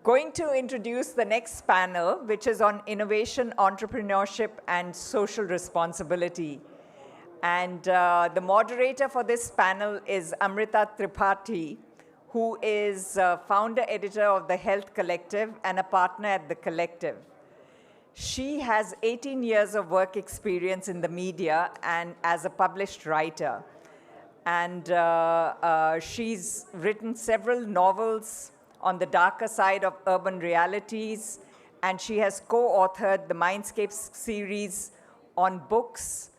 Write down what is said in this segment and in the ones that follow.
going to introduce the next panel, which is on innovation, entrepreneurship, and social responsibility. And the moderator for this panel is Amrita Tripathi, who is founder editor of the Health Collective and a partner at the Collective. She has 18 years of work experience in the media and as a published writer. And she's written several novels on the darker side of urban realities, and she has co-authored the Mindscapes series on books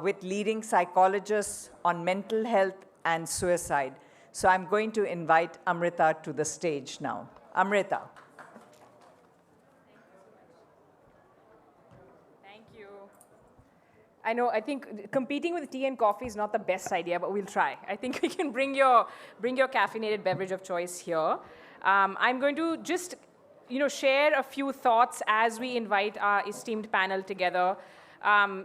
with leading psychologists on mental health and suicide. So I'm going to invite Amrita to the stage now. Amrita. Thank you. I think competing with tea and coffee is not the best idea, but we'll try. I think we can bring your caffeinated beverage of choice here. I'm going to just share a few thoughts as we invite our esteemed panel together.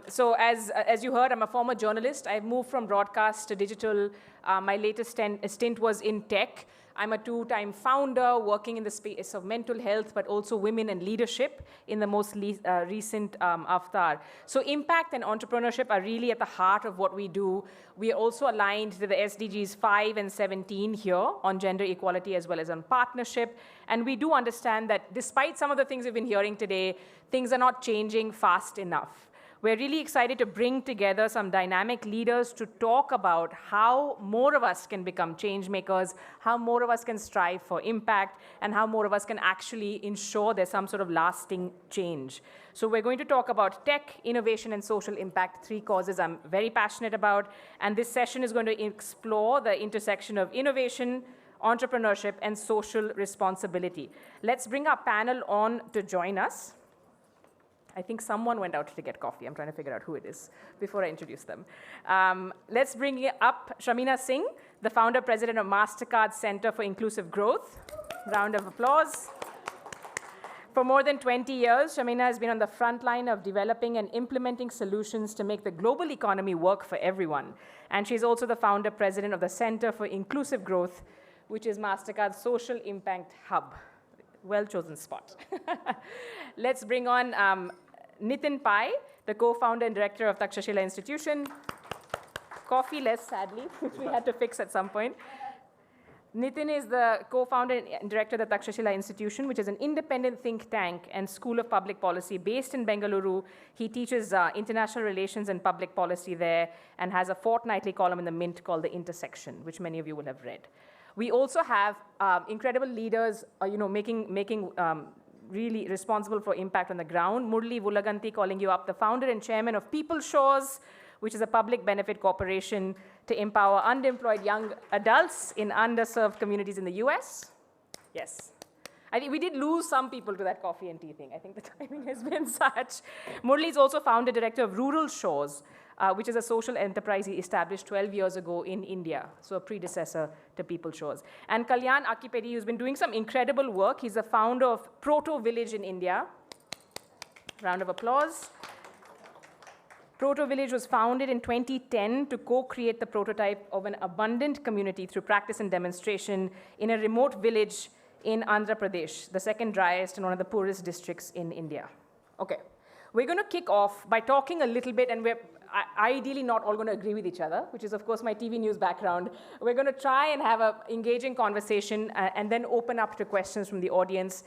So as you heard, I'm a former journalist. I've moved from broadcast to digital. My latest stint was in tech. I'm a two-time founder working in the space of mental health, but also women and leadership in the most recent avatar. So impact and entrepreneurship are really at the heart of what we do. We are also aligned to the SDGs 5 and 17 here on gender equality as well as on partnership. And we do understand that despite some of the things we've been hearing today, things are not changing fast enough. We're really excited to bring together some dynamic leaders to talk about how more of us can become change makers, how more of us can strive for impact, and how more of us can actually ensure there's some sort of lasting change. So we're going to talk about tech, innovation, and social impact, 3 causes I'm very passionate about. And this session is going to explore the intersection of innovation, entrepreneurship, and social responsibility. Let's bring our panel on to join us. I think someone went out to get coffee. I'm trying to figure out who it is before I introduce them. Let's bring up Shamina Singh, the founder president of MasterCard Center for Inclusive Growth. Round of applause. For more than 20 years, Shamina has been on the front line of developing and implementing solutions to make the global economy work for everyone. And she's also the founder president of the Center for Inclusive Growth, which is MasterCard's social impact hub. Well-chosen spot. Let's bring on Nitin Pai, the co-founder and director of Takshashila Institution. Coffee-less, sadly, which we had to fix at some point. Nitin is the co-founder and director of the Takshashila Institution, which is an independent think tank and school of public policy based in Bengaluru. He teaches international relations and public policy there and has a fortnightly column in the Mint called The Intersection, which many of you will have read. We also have incredible leaders, making really responsible for impact on the ground. Murli Vulaganti calling you up, the founder and chairman of People Shores, which is a public benefit corporation to empower underemployed young adults in underserved communities in the US. Yes. I think we did lose some people to that coffee and tea thing. I think the timing has been such. Murli is also founder director of Rural Shores, which is a social enterprise he established 12 years ago in India, so a predecessor to People Shores. And Kalyan Akipedi, who's been doing some incredible work. He's the founder of Proto Village in India. Round of applause. Proto Village was founded in 2010 to co-create the prototype of an abundant community through practice and demonstration in a remote village in Andhra Pradesh, the second driest and one of the poorest districts in India. Okay, we're going to kick off by talking a little bit, and we're ideally not all going to agree with each other, which is, of course, my TV news background. We're going to try and have an engaging conversation and then open up to questions from the audience.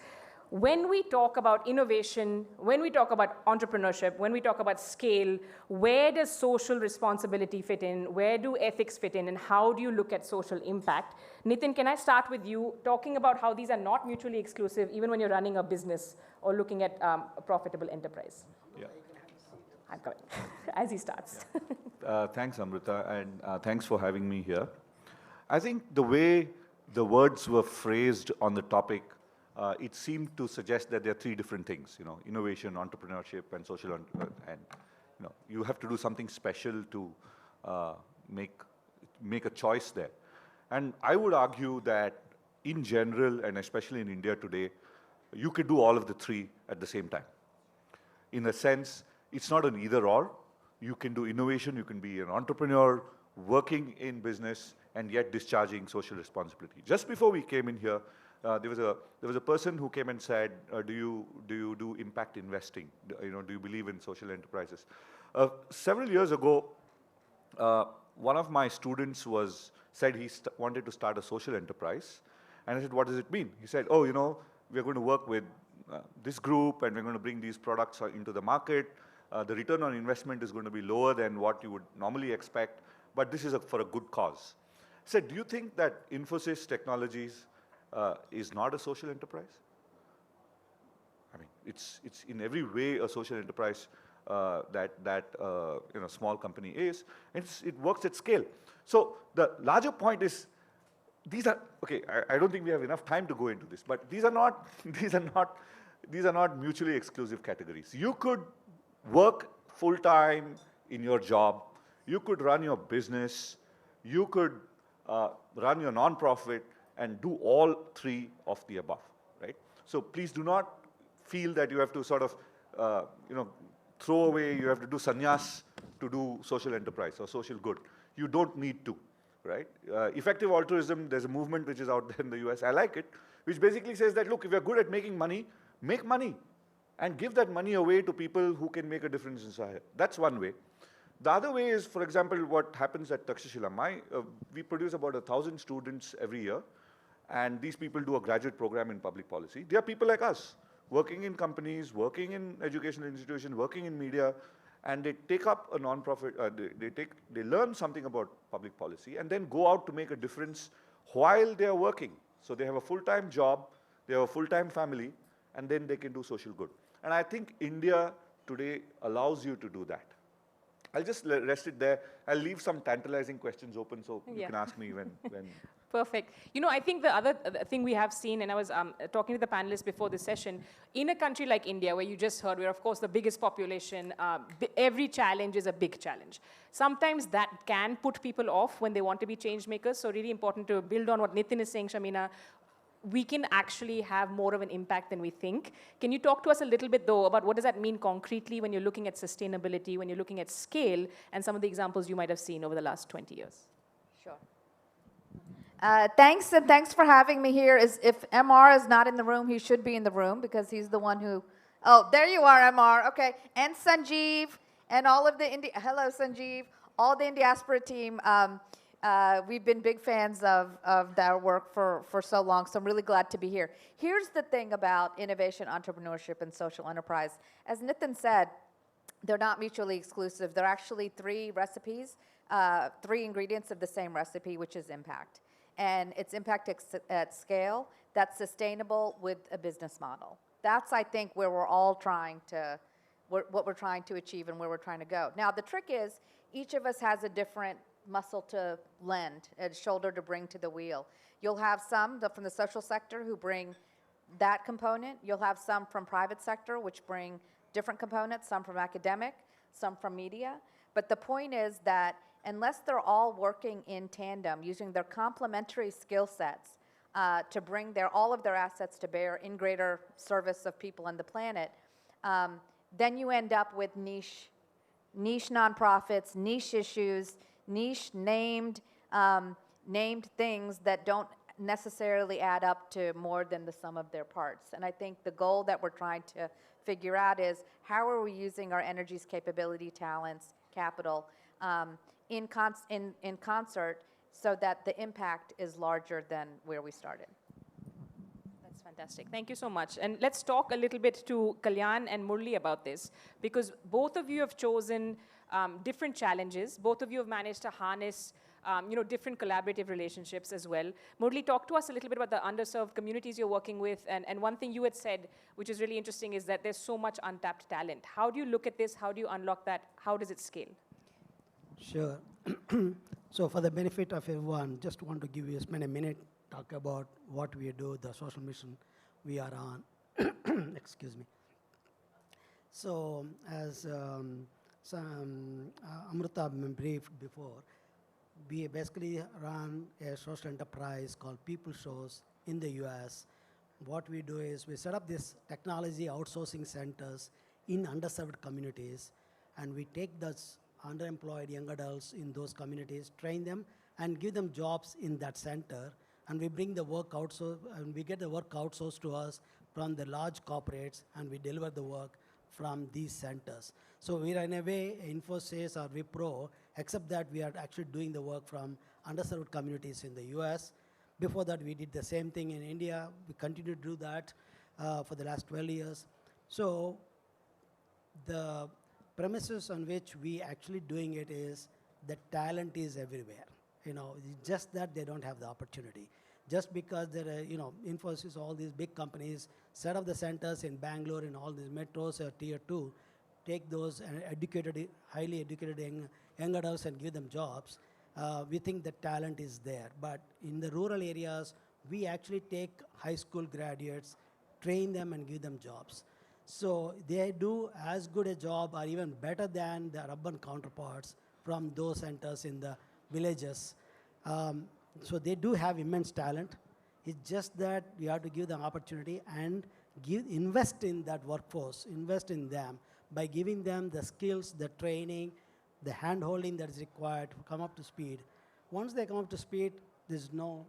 When we talk about innovation, when we talk about entrepreneurship, when we talk about scale, where does social responsibility fit in? Where do ethics fit in? And how do you look at social impact? Nitin, can I start with you talking about how these are not mutually exclusive, even when you're running a business or looking at a profitable enterprise? Yeah. I'm coming, as he starts. Yeah. Thanks, Amrita, and thanks for having me here. I think the way the words were phrased on the topic, it seemed to suggest that there are 3 different things, innovation, entrepreneurship, and social, and you have to do something special to make a choice there. And I would argue that in general, and especially in India today, you could do all of the 3 at the same time. In a sense, it's not an either or. You can do innovation, you can be an entrepreneur, working in business, and yet discharging social responsibility. Just before we came in here, there was a person who came and said, do you do impact investing? Do you believe in social enterprises? Several years ago, one of my students said he wanted to start a social enterprise. And I said, what does it mean? He said, oh, we're going to work with this group and we're going to bring these products into the market. The return on investment is going to be lower than what you would normally expect, but this is for a good cause. I said, do you think that Infosys Technologies is not a social enterprise? I mean, it's in every way a social enterprise that small company is. It works at scale. So the larger point is, these are okay. I don't think we have enough time to go into this, but these are not mutually exclusive categories. You could work full time in your job. You could run your business. You could run your nonprofit and do all three of the above, right? So please do not feel that you have to sort of throw away. You have to do sannyas to do social enterprise or social good. You don't need to. Right? Effective altruism, there's a movement which is out there in the US, I like it, which basically says that, look, if you're good at making money, make money and give that money away to people who can make a difference in society. That's one way. The other way is, for example, what happens at Takshashila. We produce about 1,000 students every year, and these people do a graduate program in public policy. They are people like us, working in companies, working in educational institutions, working in media, and they take up a non-profit, they learn something about public policy and then go out to make a difference while they are working. So they have a full-time job, they have a full-time family, and then they can do social good. And I think India today allows you to do that. I'll just rest it there. I'll leave some tantalizing questions open so you can ask me when. Perfect. I think the other thing we have seen, and I was talking to the panelists before this session, in a country like India, where you just heard we're, of course, the biggest population, every challenge is a big challenge. Sometimes that can put people off when they want to be change makers, so really important to build on what Nitin is saying, Shamina. We can actually have more of an impact than we think. Can you talk to us a little bit, though, about what does that mean concretely when you're looking at sustainability, when you're looking at scale, and some of the examples you might have seen over the last 20 years? Sure. Thanks, and thanks for having me here. If MR is not in the room, he should be in the room because he's the one who, oh, there you are, MR, okay. And Sanjeev, and all of the, hello, Sanjeev, all the Indiaspora team. We've been big fans of their work for so long, so I'm really glad to be here. Here's the thing about innovation, entrepreneurship, and social enterprise. As Nitin said, they're not mutually exclusive. They're actually three recipes, three ingredients of the same recipe, which is impact. And it's impact at scale that's sustainable with a business model. That's, I think, where we're all trying to, what we're trying to achieve and where we're trying to go. Now, the trick is each of us has a different muscle to lend, a shoulder to bring to the wheel. You'll have some from the social sector who bring that component. You'll have some from private sector, which bring different components, some from academic, some from media. But the point is that unless they're all working in tandem, using their complementary skill sets to bring all of their assets to bear in greater service of people and the planet, then you end up with niche nonprofits, niche issues, niche named things that don't necessarily add up to more than the sum of their parts. And I think the goal that we're trying to figure out is how are we using our energies, capability, talents, capital in concert so that the impact is larger than where we started. That's fantastic. Thank you so much. And let's talk a little bit to Kalyan and Murli about this, because both of you have chosen different challenges. Both of you have managed to harness different collaborative relationships as well. Murli, talk to us a little bit about the underserved communities you're working with. And one thing you had said, which is really interesting, is that there's so much untapped talent. How do you look at this? How do you unlock that? How does it scale? Sure. So for the benefit of everyone, just want to spend a minute, talk about what we do, the social mission we are on. Excuse me. So as Amrita briefed before, we basically run a social enterprise called People Shows in the US. What we do is we set up these technology outsourcing centers in underserved communities, and we take those underemployed young adults in those communities, train them, and give them jobs in that center and we bring the work and we get the work outsourced to us from the large corporates, and we deliver the work from these centers. So we are in a way Infosys or Wipro, except that we are actually doing the work from underserved communities in the US. Before that, we did the same thing in India. We continue to do that for the last 12 years. So the premises on which we actually doing it is the talent is everywhere. It's just that they don't have the opportunity. Just because there are, Infosys, all these big companies set up the centers in Bangalore and all these metros or tier 2, take those highly educated young adults and give them jobs. We think the talent is there. But in the rural areas, we actually take high school graduates, train them and give them jobs. So they do as good a job or even better than their urban counterparts from those centers in the villages. So they do have immense talent. It's just that you have to give them opportunity and invest in that workforce, invest in them by giving them the skills, the training, the hand-holding that is required to come up to speed. Once they come up to speed, there's no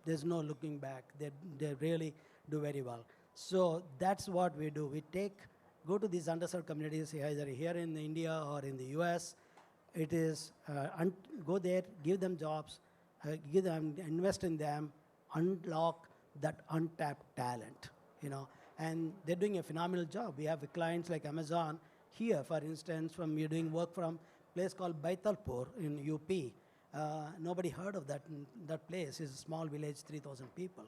looking back. They really do very well. So that's what we do. We go to these underserved communities, either here in India or in the US. It is go there, give them jobs, invest in them, unlock that untapped talent, and they're doing a phenomenal job. We have clients like Amazon here, for instance, we're doing work from a place called Baitalpur in UP. Nobody heard of that place. It's a small village, 3,000 people.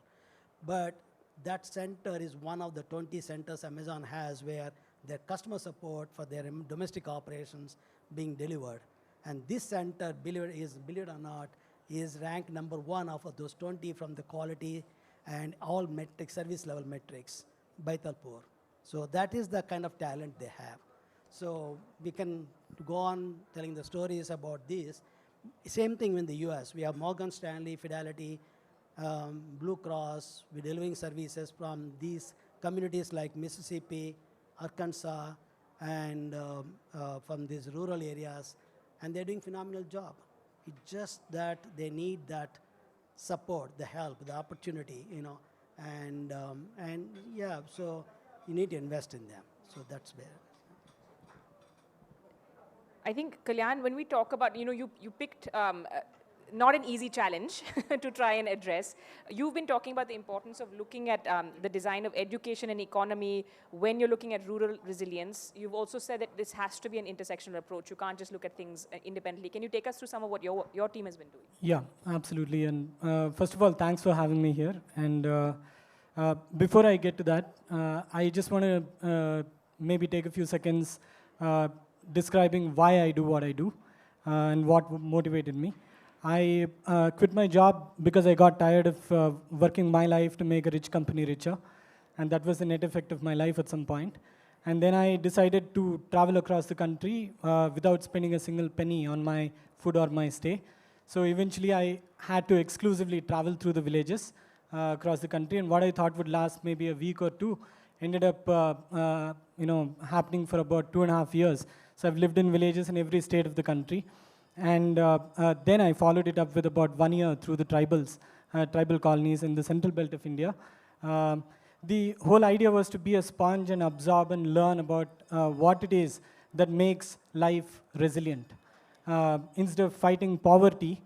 But that center is one of the 20 centers Amazon has where their customer support for their domestic operations being delivered. And this center, believe it or not, is ranked number 1 of those 20 from the quality and all metrics, service level metrics, Baitalpur. So that is the kind of talent they have. So we can go on telling the stories about this. Same thing in the US. We have Morgan Stanley, Fidelity, Blue Cross. We're delivering services from these communities like Mississippi, Arkansas, and from these rural areas. And they're doing a phenomenal job. It's just that they need that support, the help, the opportunity, and yeah, so you need to invest in them. So that's where. I think, Kalyan, when we talk about, you picked not an easy challenge to try and address. You've been talking about the importance of looking at the design of education and economy when you're looking at rural resilience. You've also said that this has to be an intersectional approach. You can't just look at things independently. Can you take us through some of what your team has been doing? Yeah, absolutely. And first of all, thanks for having me here. And before I get to that, I just want to maybe take a few seconds describing why I do what I do and what motivated me. I quit my job because I got tired of working my life to make a rich company richer. And that was the net effect of my life at some point. And then I decided to travel across the country without spending a single penny on my food or my stay. So eventually I had to exclusively travel through the villages across the country. And what I thought would last maybe a week or two ended up happening for about 2.5 years. So I've lived in villages in every state of the country. And then I followed it up with about 1 year through the tribal colonies in the central belt of India. The whole idea was to be a sponge and absorb and learn about what it is that makes life resilient. Instead of fighting poverty,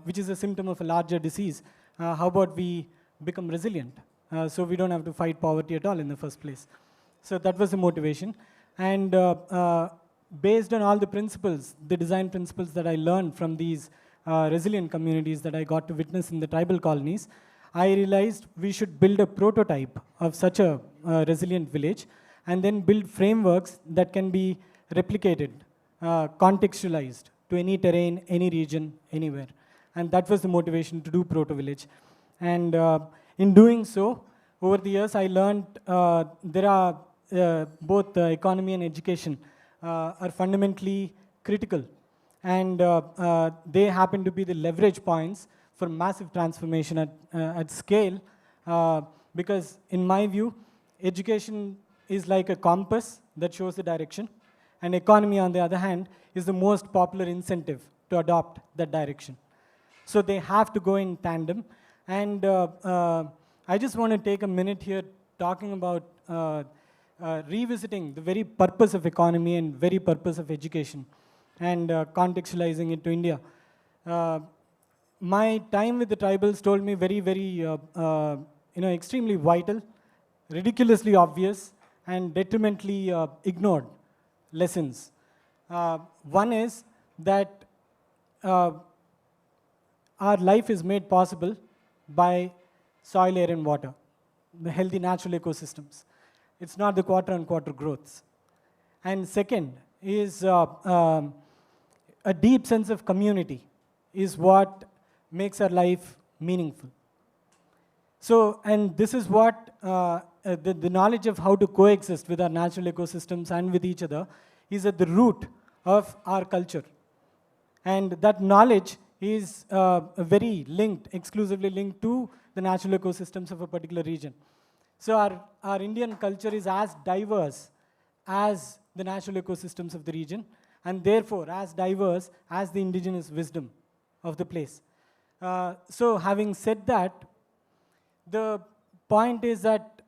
which is a symptom of a larger disease, how about we become resilient so we don't have to fight poverty at all in the first place? So that was the motivation. And based on all the principles, the design principles that I learned from these resilient communities that I got to witness in the tribal colonies, I realized we should build a prototype of such a resilient village and then build frameworks that can be replicated, contextualized to any terrain, any region, anywhere. And that was the motivation to do Proto Village. And in doing so, over the years, I learned there are both economy and education are fundamentally critical. And they happen to be the leverage points for massive transformation at scale. Because in my view, education is like a compass that shows the direction. And economy, on the other hand, is the most popular incentive to adopt that direction. So they have to go in tandem. And I just want to take a minute here talking about revisiting the very purpose of economy and very purpose of education and contextualizing it to India. My time with the tribals told me very, extremely vital, ridiculously obvious, and detrimentally ignored lessons. One is that our life is made possible by soil, air, and water, the healthy natural ecosystems. It's not the quarter-on-quarter growths. And second is a deep sense of community is what makes our life meaningful. So, and this is what the knowledge of how to coexist with our natural ecosystems and with each other is at the root of our culture. And that knowledge is very linked, exclusively linked to the natural ecosystems of a particular region. So our Indian culture is as diverse as the natural ecosystems of the region, and therefore as diverse as the indigenous wisdom of the place. So having said that, the point is that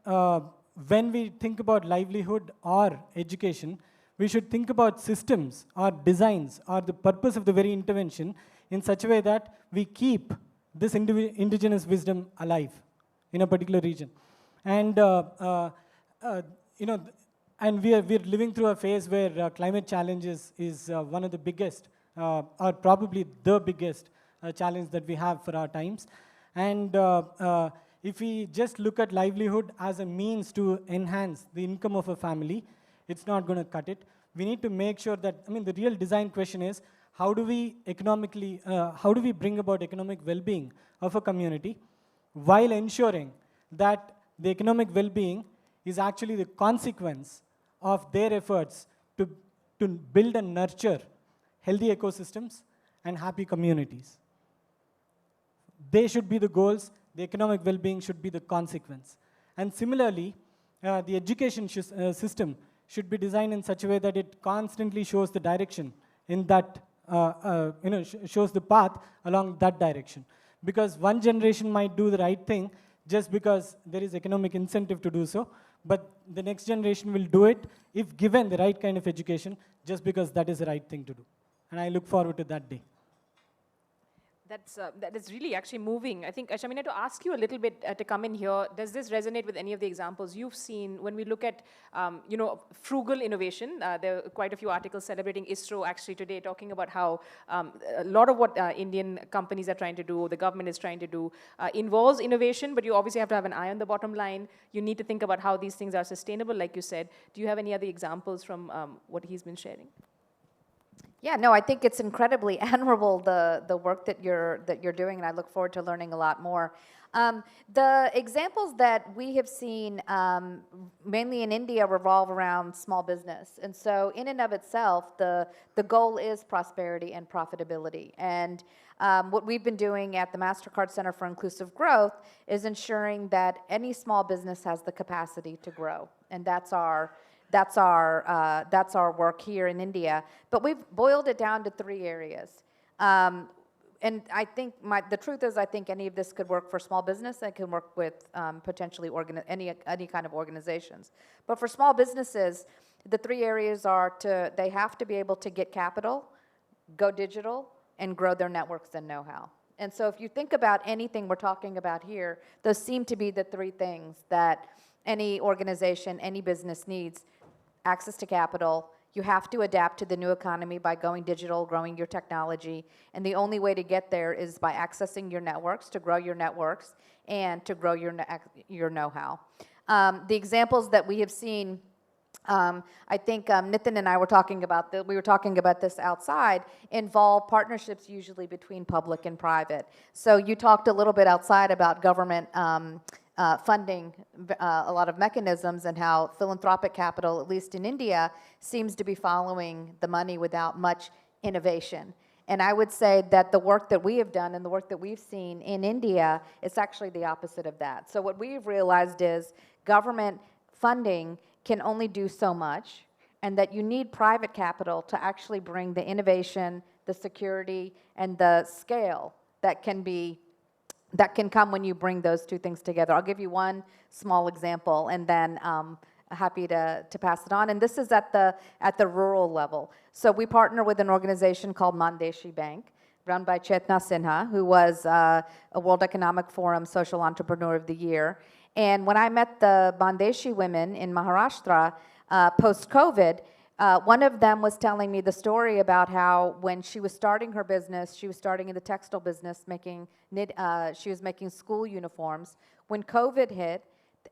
when we think about livelihood or education, we should think about systems or designs or the purpose of the very intervention in such a way that we keep this indigenous wisdom alive in a particular region. And and we're living through a phase where climate challenge is one of the biggest, or probably the biggest challenge that we have for our times. And if we just look at livelihood as a means to enhance the income of a family, it's not going to cut it. We need to make sure that, the real design question is, how do we bring about economic well-being of a community while ensuring that the economic well-being is actually the consequence of their efforts to build and nurture healthy ecosystems and happy communities. They should be the goals, the economic well-being should be the consequence. And similarly, the education system should be designed in such a way that it constantly shows the direction in that, shows the path along that direction. Because one generation might do the right thing just because there is economic incentive to do so, but the next generation will do it if given the right kind of education, just because that is the right thing to do. And I look forward to that day. That is really actually moving. I think, Shamina, to ask you a little bit to come in here, does this resonate with any of the examples you've seen when we look at, frugal innovation? There are quite a few articles celebrating ISRO actually today, talking about how a lot of what Indian companies are trying to do, the government is trying to do, involves innovation, but you obviously have to have an eye on the bottom line. You need to think about how these things are sustainable, like you said. Do you have any other examples from what he's been sharing? Yeah, no, I think it's incredibly admirable, the work that you're doing, and I look forward to learning a lot more. The examples that we have seen, mainly in India, revolve around small business. And so in and of itself, the goal is prosperity and profitability. And what we've been doing at the MasterCard Center for Inclusive Growth is ensuring that any small business has the capacity to grow. And that's our work here in India. But we've boiled it down to 3 areas. And I think the truth is, I think any of this could work for small business. It can work with potentially any kind of organizations. But for small businesses, the 3 areas are they have to be able to get capital, go digital, and grow their networks and know-how. And so if you think about anything we're talking about here, those seem to be the 3 things that any organization, any business needs. Access to capital. You have to adapt to the new economy by going digital, growing your technology. And the only way to get there is by accessing your networks, to grow your networks, and to grow your know-how. The examples that we have seen, I think Nitin and I were talking about we were talking about this outside, involve partnerships usually between public and private. So you talked a little bit outside about government funding a lot of mechanisms, and how philanthropic capital, at least in India, seems to be following the money without much innovation. And I would say that the work that we have done and the work that we've seen in India is actually the opposite of that. So what we've realized is government funding can only do so much, and that you need private capital to actually bring the innovation, the security, and the scale that can be that can come when you bring those two things together. I'll give you one small example, and then happy to pass it on. And this is at the rural level. So we partner with an organization called Mandeshi Bank, run by Chetna Sinha, who was a World Economic Forum Social Entrepreneur of the Year. And when I met the Mandeshi women in Maharashtra post-COVID, one of them was telling me the story about how when she was starting her business, she was starting in the textile business, she was making school uniforms. When COVID hit,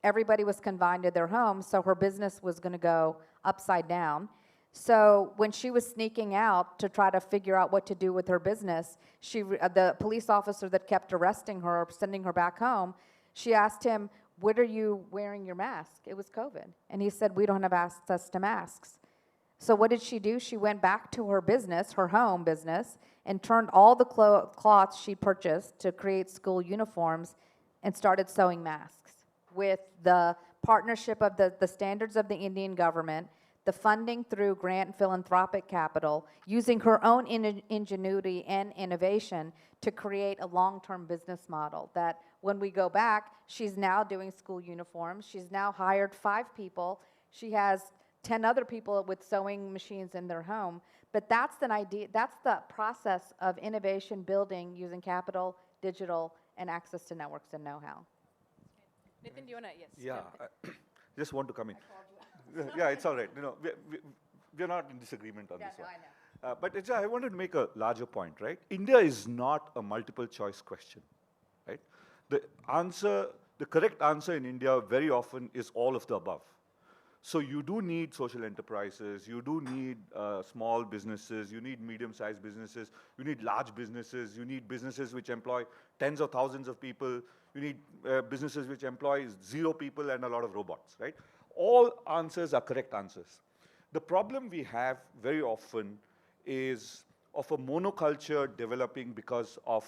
everybody was confined to their homes, so her business was going to go upside down. So when she was sneaking out to try to figure out what to do with her business, the police officer that kept arresting her, sending her back home, she asked him, "What are you wearing your mask?" It was COVID. And he said, "We don't have access to masks." So what did she do? She went back to her business, her home business, and turned all the cloths she purchased to create school uniforms and started sewing masks with the partnership of the standards of the Indian government, the funding through grant and philanthropic capital, using her own ingenuity and innovation to create a long-term business model that when we go back, she's now doing school uniforms. She's now hired 5 people. She has 10 other people with sewing machines in their home. But that's the idea, that's the process of innovation building using capital, digital, and access to networks and know-how. Nitin, do you want to? Yes. Yeah, I just want to come in. Yeah, it's all right. You know, we're not in disagreement on this one. I know. But I wanted to make a larger point, right? India is not a multiple choice question, right? The correct answer in India very often is all of the above. So you do need social enterprises, you do need small businesses, you need medium-sized businesses, you need large businesses, you need businesses which employ tens of thousands of people, you need businesses which employ 0 people and a lot of robots, right? All answers are correct answers. The problem we have very often is of a monoculture developing because of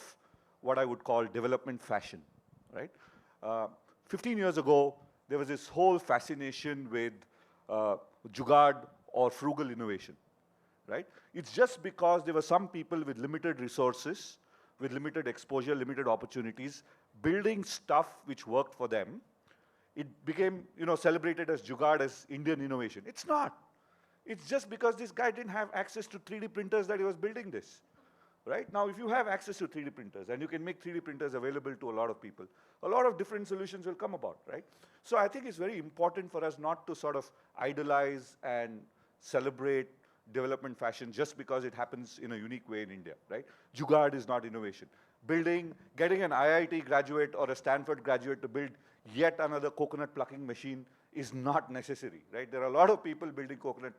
what I would call development fashion, right? 15 years ago, there was this whole fascination with jugaad or frugal innovation, right? It's just because there were some people with limited resources, with limited exposure, limited opportunities, building stuff which worked for them. It became, celebrated as jugaad, as Indian innovation. It's not. It's just because this guy didn't have access to 3D printers that he was building this. Right? Now, if you have access to 3D printers and you can make 3D printers available to a lot of people, a lot of different solutions will come about, right? So I think it's very important for us not to sort of idolize and celebrate development fashion just because it happens in a unique way in India, right? Jugaad is not innovation. Getting an IIT graduate or a Stanford graduate to build yet another coconut plucking machine is not necessary, right? There are a lot of people building coconut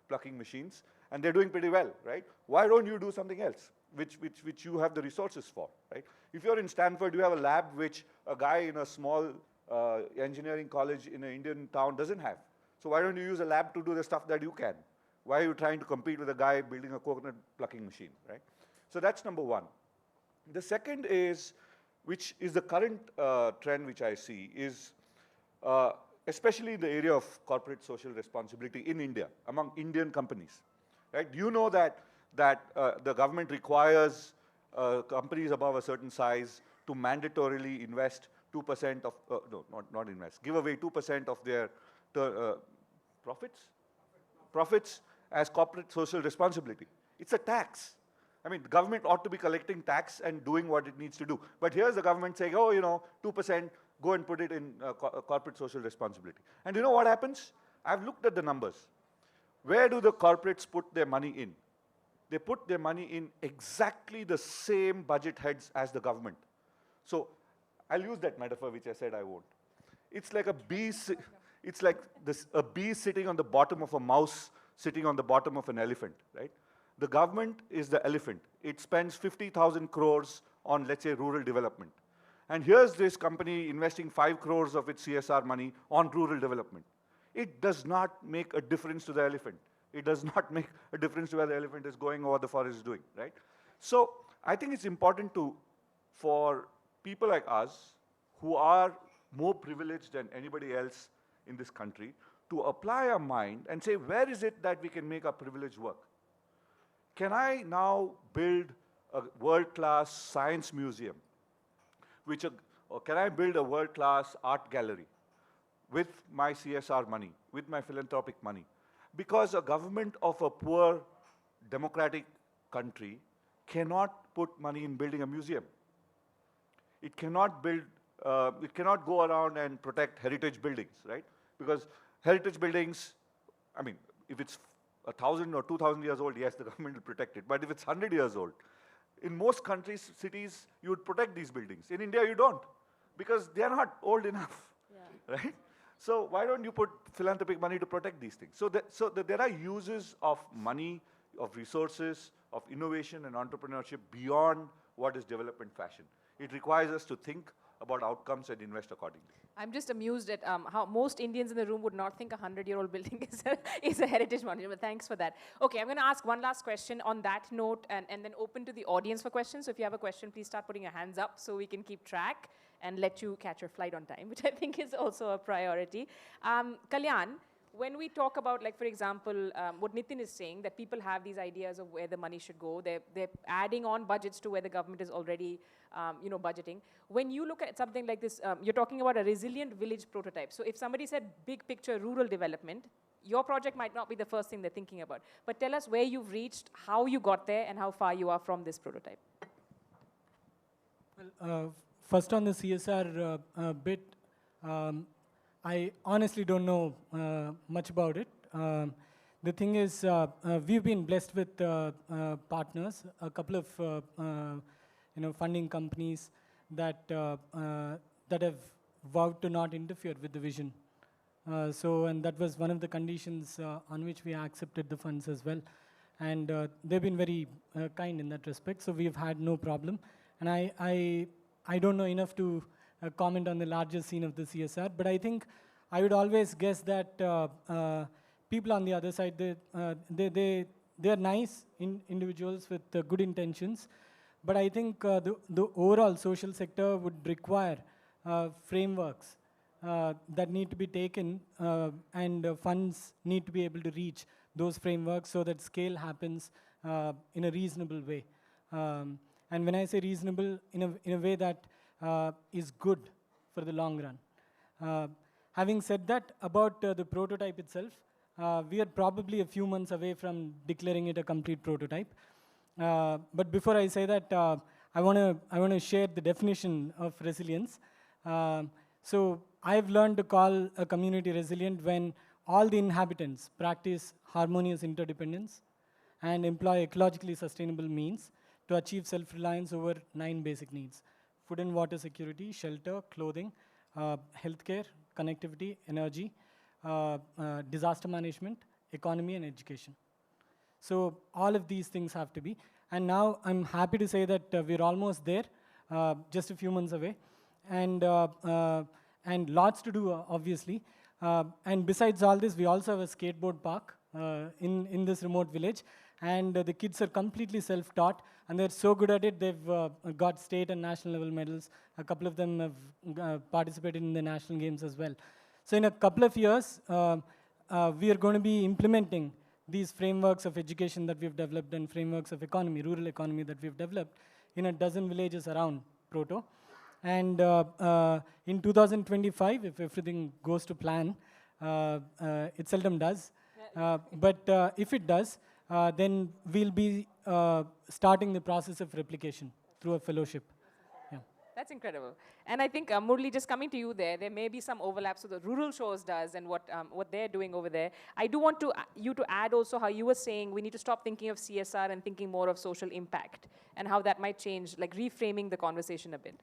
plucking machines, and they're doing pretty well, right? Why don't you do something else, which you have the resources for, right? If you're in Stanford, you have a lab which a guy in a small engineering college in an Indian town doesn't have. So why don't you use a lab to do the stuff that you can? Why are you trying to compete with a guy building a coconut plucking machine, right? So that's number one. The second is, which is the current trend which I see, is especially in the area of corporate social responsibility in India, among Indian companies, right? Do you know that the government requires companies above a certain size to mandatorily invest 2% of, no, not invest, give away 2% of their profits as corporate social responsibility? It's a tax. I mean, the government ought to be collecting tax and doing what it needs to do. But here's the government saying, oh, 2%, go and put it in corporate social responsibility. And you know what happens? I've looked at the numbers. Where do the corporates put their money in? They put their money in exactly the same budget heads as the government. So I'll use that metaphor which I said I won't. It's like a bee sitting on the bottom of a mouse sitting on the bottom of an elephant, right? The government is the elephant. It spends 50,000 crores on, let's say, rural development. And here's this company investing 5 crores of its CSR money on rural development. It does not make a difference to the elephant. It does not make a difference to where the elephant is going or what the forest is doing, right? So I think it's important for people like us who are more privileged than anybody else in this country to apply our mind and say, where is it that we can make our privilege work? Can I now build a world-class science museum or can I build a world-class art gallery with my CSR money, with my philanthropic money? Because a government of a poor democratic country cannot put money in building a museum. It cannot go around and protect heritage buildings, right? Because heritage buildings, I mean, if it's 1,000 or 2,000 years old, yes, the government will protect it. But if it's 100 years old, in most countries, cities, you would protect these buildings. In India, you don't, because they are not old enough, right? So why don't you put philanthropic money to protect these things? So there are uses of money, of resources, of innovation and entrepreneurship beyond what is development fashion. It requires us to think about outcomes and invest accordingly. I'm just amused at how most Indians in the room would not think a 100-year-old building is a heritage monument, but thanks for that. Okay, I'm going to ask one last question on that note and then open to the audience for questions. So if you have a question, please start putting your hands up so we can keep track and let you catch your flight on time, which I think is also a priority. Kalyan, when we talk about, like, for example, what Nitin is saying, that people have these ideas of where the money should go, they're adding on budgets to where the government is already, budgeting. When you look at something like this, you're talking about a resilient village prototype. So if somebody said big picture rural development, your project might not be the first thing they're thinking about. But tell us where you've reached, how you got there, and how far you are from this prototype. Well, first on the CSR bit, I honestly don't know much about it. The thing is, we've been blessed with partners, a couple of funding companies that have vowed to not interfere with the vision. And that was one of the conditions on which we accepted the funds as well. And they've been very kind in that respect, so we've had no problem. And I don't know enough to comment on the larger scene of the CSR, but I think I would always guess that people on the other side, they're nice individuals with good intentions, but I think the overall social sector would require frameworks that need to be taken, and funds need to be able to reach those frameworks so that scale happens in a reasonable way. And when I say reasonable, in a way that is good for the long run. Having said that, about the prototype itself, we are probably a few months away from declaring it a complete prototype. But before I say that, I want to share the definition of resilience. So I've learned to call a community resilient when all the inhabitants practice harmonious interdependence and employ ecologically sustainable means to achieve self-reliance over 9 basic needs: food and water security, shelter, clothing, healthcare, connectivity, energy, disaster management, economy, and education. So all of these things have to be. And now I'm happy to say that we're almost there, just a few months away. And lots to do, obviously. And besides all this, we also have a skateboard park in this remote village. And the kids are completely self-taught, and they're so good at it, they've got state and national level medals. A couple of them have participated in the national games as well. So in a couple of years, we are going to be implementing these frameworks of education that we've developed and frameworks of economy, rural economy that we've developed in a dozen villages around Proto. And in 2025, if everything goes to plan, it seldom does, but if it does, then we'll be starting the process of replication through a fellowship. Yeah. That's incredible. And I think, Murli, just coming to you there may be some overlaps with the rural shows does and what they're doing over there. I do want you to add also how you were saying we need to stop thinking of CSR and thinking more of social impact and how that might change, like reframing the conversation a bit.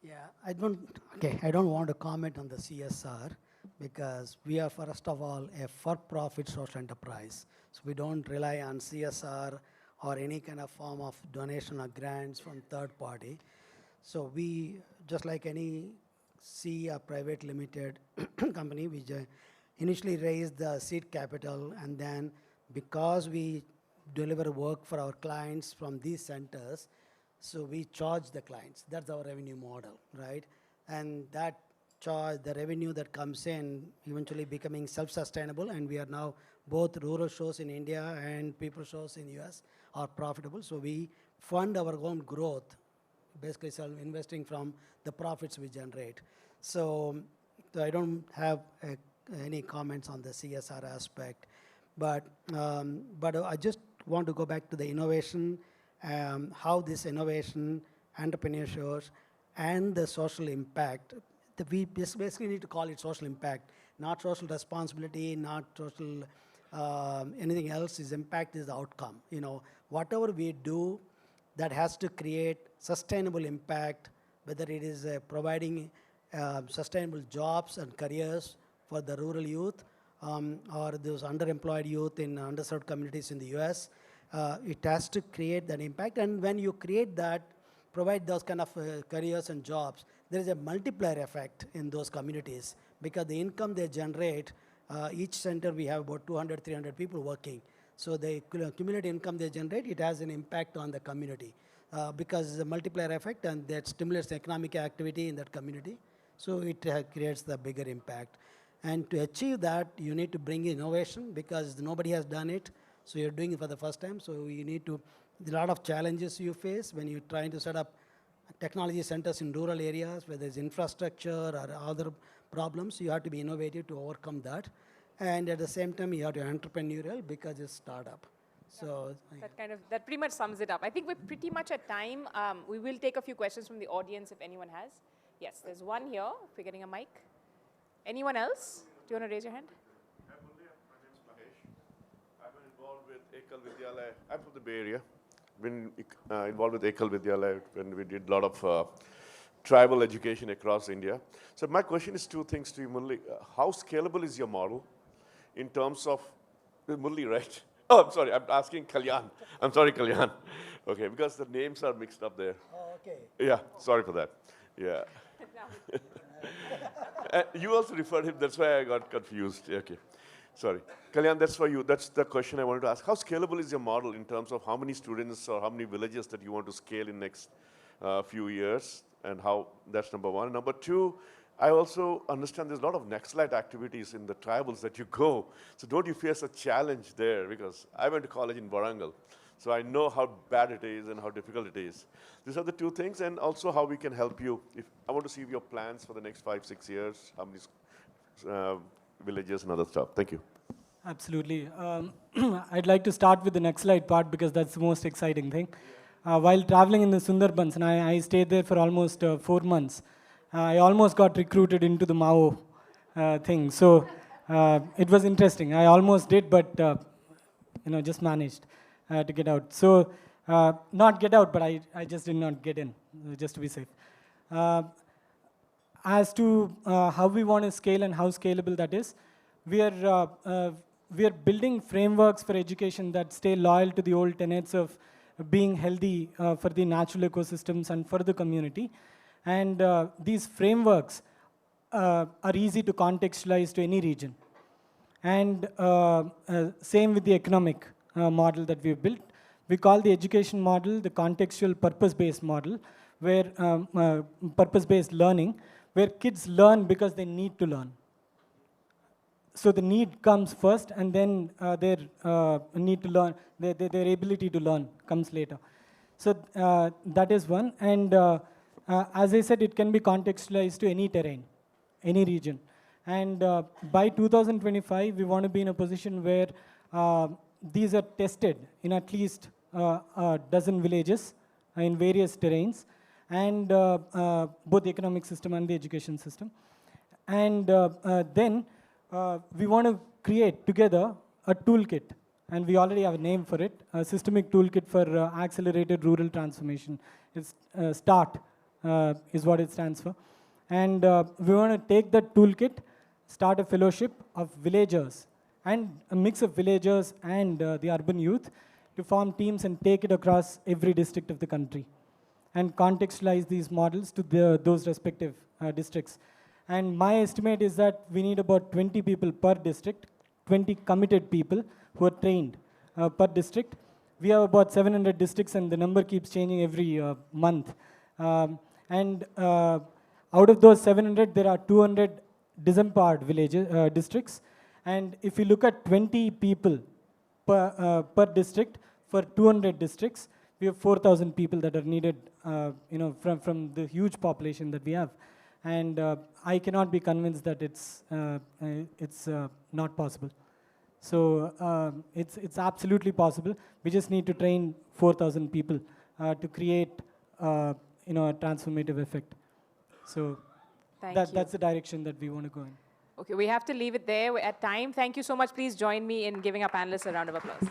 Yeah, I don't want to comment on the CSR because we are, first of all, a for-profit social enterprise. So we don't rely on CSR or any kind of form of donation or grants from third party. So we, just like any a private limited company, we initially raised the seed capital, and then because we deliver work for our clients from these centers, so we charge the clients. That's our revenue model, right? And that charge, the revenue that comes in, eventually becoming self-sustainable, and we are now both rural shows in India and people shows in US are profitable. So we fund our own growth basically investing from the profits we generate. So I don't have any comments on the CSR aspect, but I just want to go back to the innovation, how this innovation, entrepreneurship, and the social impact. We basically need to call it social impact, not social responsibility, not social anything else. Is impact is the outcome. Whatever we do, that has to create sustainable impact, whether it is providing sustainable jobs and careers for the rural youth or those underemployed youth in underserved communities in the US. It has to create that impact, and when you create that, provide those kind of careers and jobs, there is a multiplier effect in those communities, because the income they generate, each center we have about 200, 300 people working. So the cumulative income they generate, it has an impact on the community because the multiplier effect, and that stimulates economic activity in that community. So it creates the bigger impact. And to achieve that, you need to bring innovation, because nobody has done it. So you're doing it for the first time. So you need to, there are a lot of challenges you face when you're trying to set up technology centers in rural areas where there's infrastructure or other problems. You have to be innovative to overcome that. And at the same time, you have to be entrepreneurial because it's startup. So that pretty much sums it up. I think we're pretty much at time. We will take a few questions from the audience if anyone has. Yes, there's one here. If we're getting a mic. Anyone else? Do you want to raise your hand? My name is Mahesh. I've been involved with Ekal Vidyalaya. I'm from the Bay Area. Been involved with Ekal Vidyalaya when we did a lot of tribal education across India. So my question is two things to you, Murli. How scalable is your model in terms of, Murli, right? Oh, I'm sorry, I'm asking Kalyan. I'm sorry, Kalyan. Okay, because the names are mixed up there. Oh, okay. Yeah, sorry for that. Yeah. You also referred him, that's why I got confused. Okay, sorry. Kalyan, that's for you. That's the question I wanted to ask. How scalable is your model in terms of how many students or how many villages that you want to scale in next few years, and how, that's number one. Number two, I also understand there's a lot of Naxalite activities in the tribals that you go. So don't you face a challenge there? Because I went to college in Warangal, so I know how bad it is and how difficult it is. These are the two things, and also how we can help you. If I want to see your plans for the next 5-6 years, how many villages and other stuff. Thank you. Absolutely. I'd like to start with the Naxalite part because that's the most exciting thing. While traveling in the Sundarbans, and I stayed there for almost 4 months, I almost got recruited into the Mao thing. So it was interesting. I almost did, but just managed to get out. So not get out, but I just did not get in, just to be safe. As to how we want to scale and how scalable that is, we are building frameworks for education that stay loyal to the old tenets of being healthy for the natural ecosystems and for the community. And these frameworks are easy to contextualize to any region. And same with the economic model that we've built. We call the education model the contextual purpose-based model, where purpose-based learning, where kids learn because they need to learn. So the need comes first, and then their need to learn, their ability to learn comes later. So that is one. And as I said, it can be contextualized to any terrain, any region. And by 2025, we want to be in a position where these are tested in at least a dozen villages in various terrains, and both the economic system and the education system. And then we want to create together a toolkit, and we already have a name for it, a systemic toolkit for accelerated rural transformation. It's START is what it stands for. And we want to take that toolkit, start a fellowship of villagers, and a mix of villagers and the urban youth to form teams and take it across every district of the country and contextualize these models to those respective districts. And my estimate is that we need about 20 people per district, 20 committed people who are trained per district. We have about 700 districts, and the number keeps changing every month. And out of those 700, there are 200 disempowered villages, districts. And if you look at 20 people per district for 200 districts, we have 4,000 people that are needed, from the huge population that we have. And I cannot be convinced that it's not possible. So it's absolutely possible. We just need to train 4,000 people to create a transformative effect. So that's the direction that we want to go in. Okay, we have to leave it there. We're at time. Thank you so much. Please join me in giving our panelists a round of applause.